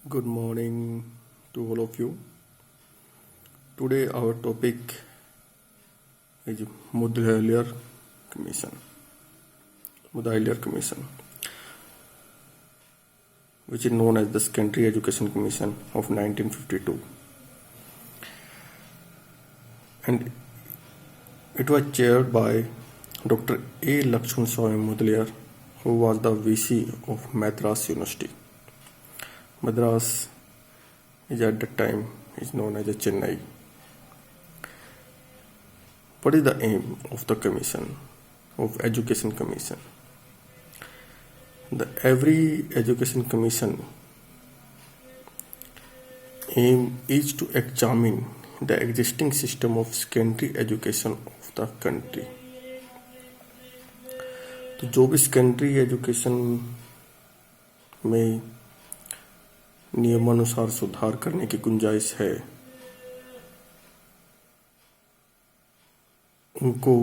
Good morning to all of you. Today our topic is Mudaliar Commission. Mudaliar Commission, which is known as the Secondary Education Commission of 1952, and it was chaired by Dr. A. Lakshman Swami Mudaliar, who was the VC of Madras University. Madras is at that time is known as Chennai. What is the aim of the commission, of education commission? Every education commission aim is to examine the existing system of secondary education of the country. तो जो भी secondary education में नियमानुसार सुधार करने की गुंजाइश है, उनको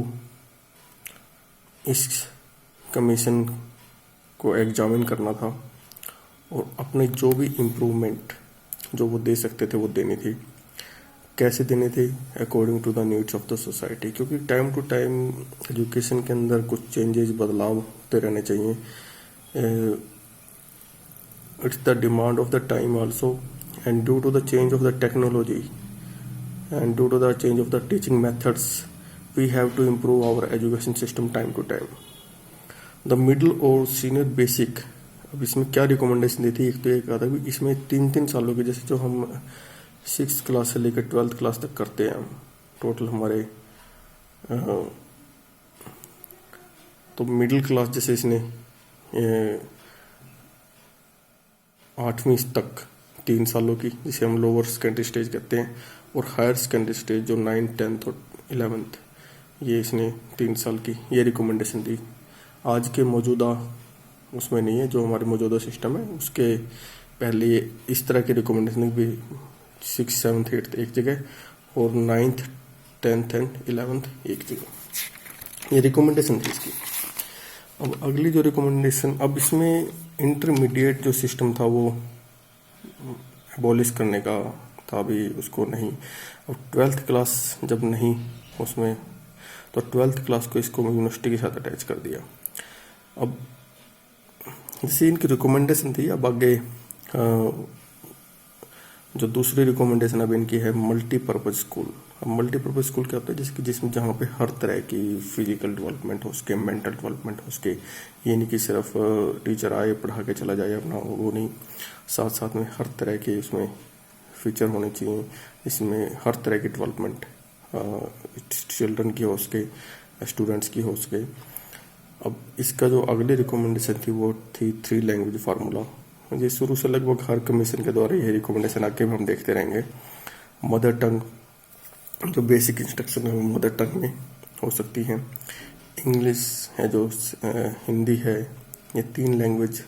इस कमीशन को एग्जामिन करना था और अपने जो भी इम्प्रूवमेंट जो वो दे सकते थे वो देनी थी। कैसे देने थे? According to the needs of the society, क्योंकि टाइम टू टाइम एजुकेशन के अंदर कुछ चेंजेस बदलाव होते रहने चाहिए। It's the demand of the time also, and due to the change of the technology and due to the change of the teaching methods, we have to improve our education system time to time. The middle और senior basic, अब इसमें क्या recommendation दी थी? एक तो ये कहा था कि इसमें 3-3 सालों के, जैसे जो हम 6th क्लास से लेकर 12th क्लास तक करते हैं टोटल हमारे, तो मिडिल क्लास जैसे इसने 8वीं तक 3 सालों की, जिसे हम लोअर सेकेंडरी स्टेज कहते हैं, और हायर सेकेंडरी स्टेज जो 9th 10th और 11th, ये इसने 3 साल की ये रिकमेंडेशन दी। आज के मौजूदा उसमें नहीं है, जो हमारे मौजूदा सिस्टम है उसके पहले इस तरह की रिकमेंडेशन भी 6th 7th 8th एक जगह और 9th 10th एंड 11th एक जगह, ये रिकमेंडेशन थी इसकी। अब अगली जो रिकमेंडेशन, अब इसमें इंटरमीडिएट जो सिस्टम था वो एबॉलिश करने का था, अभी उसको नहीं। अब 12th क्लास जब नहीं उसमें, तो 12th क्लास को इसको यूनिवर्सिटी के साथ अटैच कर दिया। अब जैसे इनकी रिकमेंडेशन थी, अब आगे जो दूसरी रिकमेंडेशन अब इनकी है मल्टीपर्पज़ स्कूल। अब मल्टीपर्पज़ स्कूल क्या होता है? जैसे कि जिसमें जहाँ पे हर तरह की फिजिकल डेवलपमेंट हो सके, मेंटल डेवलपमेंट हो सके। ये नहीं कि सिर्फ टीचर आए पढ़ा के चला जाए अपना, वो नहीं, साथ साथ में हर तरह के उसमें फीचर होने चाहिए, इसमें हर तरह की डेवलपमेंट चिल्ड्रन की हो सके, स्टूडेंट्स की हो सके। अब इसका जो अगली रिकमेंडेशन थी वो थी 3 लैंग्वेज फार्मूला। ये शुरू से लगभग हर कमीशन के द्वारा ये रिकमेंडेशन आगे भी हम देखते रहेंगे। मदर टंग, जो बेसिक इंस्ट्रक्शन है वो मदर टंग में हो सकती है। इंग्लिश है, जो हिंदी है, ये 3 लैंग्वेज,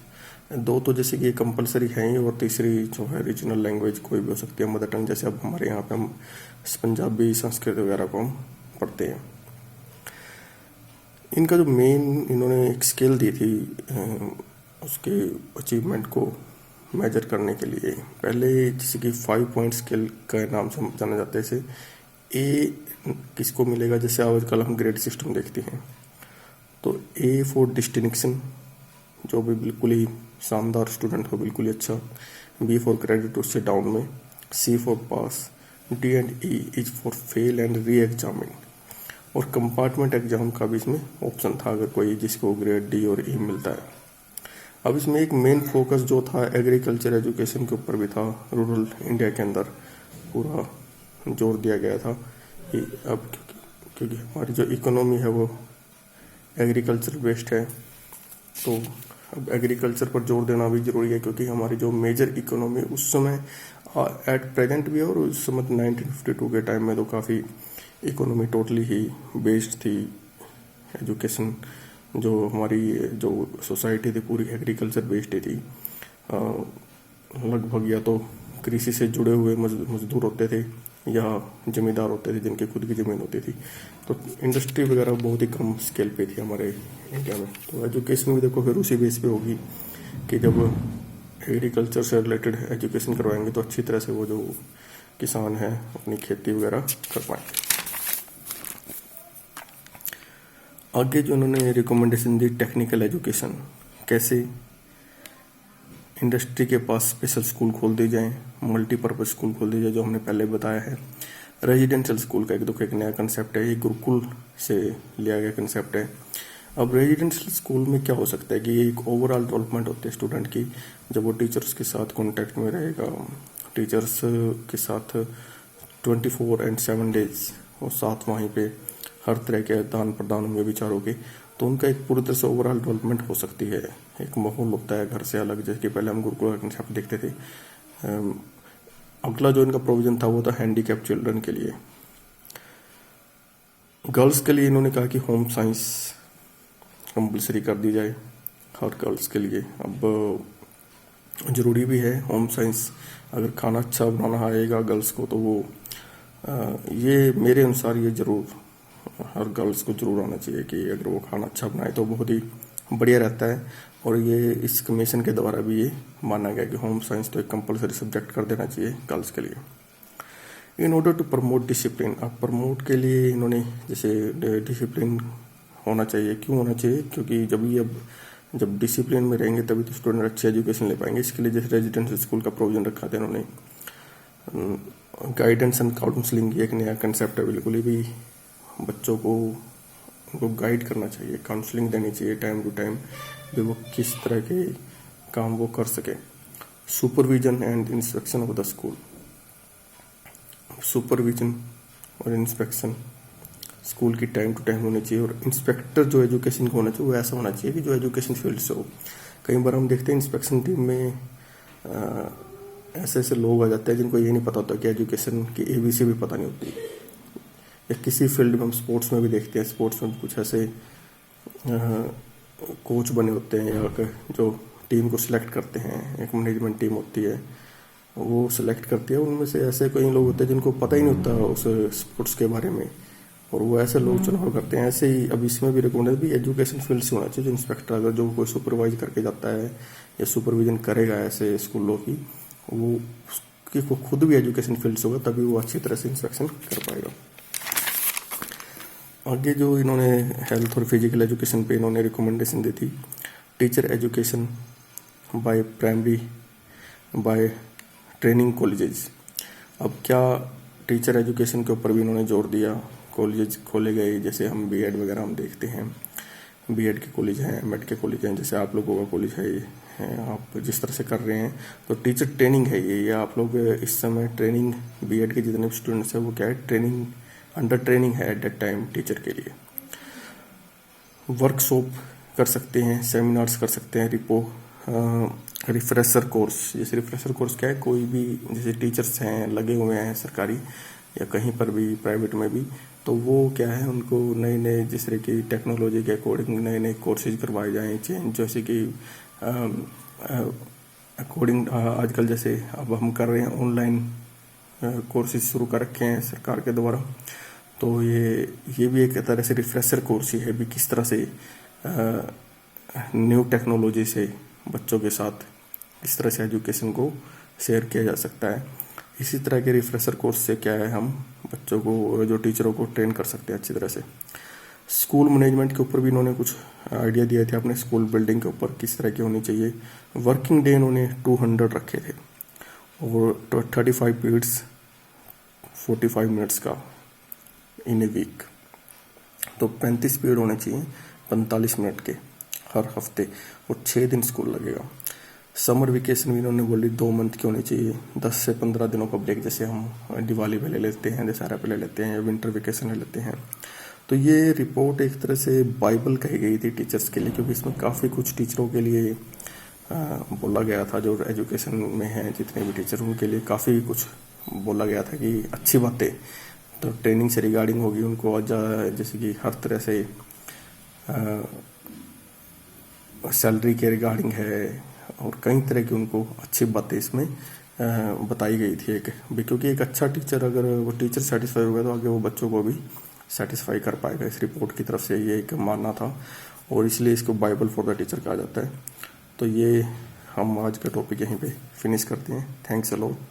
2 तो जैसे कि ये कंपलसरी है ही, और तीसरी जो है रीजनल लैंग्वेज कोई भी हो सकती है मदर टंग। जैसे अब हमारे यहाँ पे हम पंजाबी, संस्कृत वगैरह को हम पढ़ते हैं। इनका जो मेन इन्होंने एक स्केल दी थी उसके अचीवमेंट को मेजर करने के लिए, पहले जैसे कि 5 पॉइंट स्केल का नाम से जाना जाता है। जैसे ए किसको मिलेगा? जैसे आजकल हम ग्रेड सिस्टम देखते हैं, तो ए फॉर डिस्टिंक्शन, जो भी बिल्कुल ही शानदार स्टूडेंट हो, बिल्कुल ही अच्छा। बी फॉर क्रेडिट, उससे डाउन में। C for pass. D and E is for fail and re examine. और कंपार्टमेंट एग्जाम का भी इसमें ऑप्शन था, अगर कोई जिसको ग्रेड डी और ई मिलता है। अब इसमें एक मेन फोकस जो था एग्रीकल्चर एजुकेशन के ऊपर भी था। रूरल इंडिया के अंदर पूरा जोर दिया गया था कि अब क्योंकि हमारी जो इकोनॉमी है वो एग्रीकल्चर बेस्ड है, तो अब एग्रीकल्चर पर जोर देना भी ज़रूरी है, क्योंकि हमारी जो मेजर इकोनॉमी उस समय एट प्रेजेंट भी है, और उस समय 1952 के टाइम में तो काफ़ी इकोनॉमी टोटली ही बेस्ड थी। एजुकेशन जो हमारी जो सोसाइटी थी पूरी एग्रीकल्चर बेस्ड थी। लगभग या तो कृषि से जुड़े हुए मजदूर होते थे या जमींदार होते थे जिनकी खुद की ज़मीन होती थी। तो इंडस्ट्री वगैरह बहुत ही कम स्केल पे थी हमारे इंडिया में। तो एजुकेशन भी देखो फिर उसी बेस पे होगी कि जब एग्रीकल्चर से रिलेटेड एजुकेशन करवाएंगे तो अच्छी तरह से वो जो किसान हैं अपनी खेती वगैरह कर पाएंगे। आगे जो उन्होंने रिकमेंडेशन दी, टेक्निकल एजुकेशन, कैसे इंडस्ट्री के पास स्पेशल स्कूल खोल दिए जाएँ, मल्टीपर्पज़ स्कूल खोल दिए जाए, जो हमने पहले बताया है। रेजिडेंशियल स्कूल का एक नया कंसेप्ट है, ये गुरुकुल से लिया गया कंसेप्ट है। अब रेजिडेंशियल स्कूल में क्या हो सकता है कि ये एक ओवरऑल डेवलपमेंट होती है स्टूडेंट की, जब वो टीचर्स के साथ कांटेक्ट में रहेगा, टीचर्स के साथ 24/7 डेज और साथ वहीं पे हर तरह के आदान प्रदान में विचारों के, तो उनका एक पूरी तरह से ओवरऑल डेवलपमेंट हो सकती है। एक माहौल होता है घर से अलग, जैसे कि पहले हम गुरुकुल का कंसेप्ट देखते थे। अगला जो इनका प्रोविजन था वो था हैंडीकैप चिल्ड्रन के लिए। गर्ल्स के लिए इन्होंने कहा कि होम साइंस कंपलसरी कर दी जाए हर गर्ल्स के लिए। अब ज़रूरी भी है होम साइंस, अगर खाना अच्छा बनाना आएगा गर्ल्स को तो वो ये मेरे अनुसार ये ज़रूर हर गर्ल्स को ज़रूर आना चाहिए कि अगर वो खाना अच्छा बनाए तो बहुत ही बढ़िया रहता है। और ये इस कमीशन के द्वारा भी ये माना गया कि होम साइंस तो एक कंपलसरी सब्जेक्ट कर देना चाहिए गर्ल्स के लिए। In order to promote discipline, अब प्रमोट के लिए इन्होंने जैसे डिसिप्लिन होना चाहिए। क्यों होना चाहिए? क्योंकि जब डिसिप्लिन में रहेंगे तभी तो स्टूडेंट अच्छी एजुकेशन ले पाएंगे। इसके लिए जैसे रेजिडेंशियल स्कूल का प्रोविजन रखा था इन्होंने। गाइडेंस एंड काउंसलिंग एक नया कंसेप्ट है बिल्कुल, ही भी बच्चों को उनको गाइड करना चाहिए, काउंसलिंग देनी चाहिए टाइम टू टाइम भी वो किस तरह के काम वो कर सके। Supervision and inspection of the school, supervision और इंस्पेक्शन स्कूल की टाइम टू टाइम होनी चाहिए। और इंस्पेक्टर जो एजुकेशन का होना चाहिए वो ऐसा होना चाहिए कि जो एजुकेशन फील्ड से हो। कई बार हम देखते हैं इंस्पेक्शन टीम में ऐसे ऐसे लोग आ जाते हैं जिनको ये नहीं पता होता कि एजुकेशन की ABC भी पता नहीं होती। या किसी फील्ड में हम स्पोर्ट्स में भी देखते हैं, स्पोर्ट्स में कुछ ऐसे कोच बने होते हैं या जो टीम को सिलेक्ट करते हैं, एक मैनेजमेंट टीम होती है वो सिलेक्ट करती है। उनमें से ऐसे कई लोग होते हैं जिनको पता ही नहीं होता उस स्पोर्ट्स के बारे में, और वो ऐसे लोग चुनाव करते हैं। ऐसे ही अब इसमें भी रिकमेंडेड भी एजुकेशन फील्ड से होना चाहिए। जो इंस्पेक्टर अगर जो कोई सुपरवाइज करके जाता है या सुपरविजन करेगा ऐसे स्कूलों की, वो खुद भी एजुकेशन फील्ड से होगा तभी वो अच्छी तरह से इंस्पेक्शन कर पाएगा। आगे जो इन्होंने हेल्थ और फिजिकल एजुकेशन पे इन्होंने रिकमेंडेशन दी थी, teacher education by primary by training colleges. अब क्या टीचर एजुकेशन के ऊपर भी इन्होंने जोर दिया। कॉलेज खोले गए, जैसे हम B.Ed वगैरह हम देखते हैं, B.Ed के कॉलेज हैं, MED के कॉलेज हैं, जैसे आप लोगों का कॉलेज है आप जिस तरह से कर रहे हैं, तो टीचर ट्रेनिंग है ये आप लोग इस समय ट्रेनिंग B.Ed के जितने भी स्टूडेंट्स हैं वो क्या है, ट्रेनिंग अंडर ट्रेनिंग है एट दैट टाइम टीचर के लिए। वर्कशॉप कर सकते हैं, सेमिनार्स कर सकते हैं, रिफ्रेशर कोर्स। जैसे रिफ्रेशर कोर्स क्या है, कोई भी जैसे टीचर्स हैं लगे हुए हैं सरकारी या कहीं पर भी प्राइवेट में भी, तो वो क्या है उनको नए नए जिस तरह की टेक्नोलॉजी के अकॉर्डिंग नए नए कोर्सेज करवाए जाएँ चेंज, जैसे कि अकॉर्डिंग आजकल जैसे अब हम कर रहे हैं ऑनलाइन कोर्सेज शुरू कर रखे हैं सरकार के द्वारा। तो ये भी एक तरह से रिफ्रेशर कोर्स ही है भी, किस तरह से न्यू टेक्नोलॉजी से बच्चों के साथ इस तरह से एजुकेशन को शेयर किया जा सकता है। इसी तरह के रिफ्रेशर कोर्स से क्या है हम बच्चों को जो टीचरों को ट्रेन कर सकते हैं अच्छी तरह से। स्कूल मैनेजमेंट के ऊपर भी इन्होंने कुछ आइडिया दिए थे अपने स्कूल बिल्डिंग के ऊपर किस तरह की होनी चाहिए। वर्किंग डे इन्होंने 200 रखे थे और 35 पीरियड्स 45 मिनट्स का इन ए वीक, तो 35 पीरियड होने चाहिए 45 मिनट के हर हफ्ते, और 6 दिन स्कूल लगेगा। समर वेकेशन भी इन्होंने बोली 2 मंथ की होनी चाहिए, 10 से 15 दिनों का ब्रेक, जैसे हम दिवाली पे ले लेते हैं, दशहरा पे ले लेते हैं या विंटर वेकेशन ले लेते हैं। तो ये रिपोर्ट एक तरह से बाइबल कही गई थी टीचर्स के लिए, क्योंकि इसमें काफ़ी कुछ टीचरों के लिए बोला गया था। जो एजुकेशन में हैं जितने भी टीचर उनके लिए काफ़ी कुछ बोला गया था कि अच्छी बातें तो ट्रेनिंग से रिगार्डिंग होगी उनको, जैसे कि हर तरह से सैलरी के रिगार्डिंग है और कई तरह की उनको अच्छी बातें इसमें बताई गई थी। क्योंकि एक अच्छा टीचर अगर वो टीचर सेटिस्फाई होगा तो आगे वो बच्चों को भी सेटिस्फाई कर पाएगा। इस रिपोर्ट की तरफ से ये एक मानना था और इसलिए इसको बाइबल फॉर द टीचर कहा जाता है। तो ये हम आज का टॉपिक यहीं पे फिनिश करते हैं। Thanks a lot.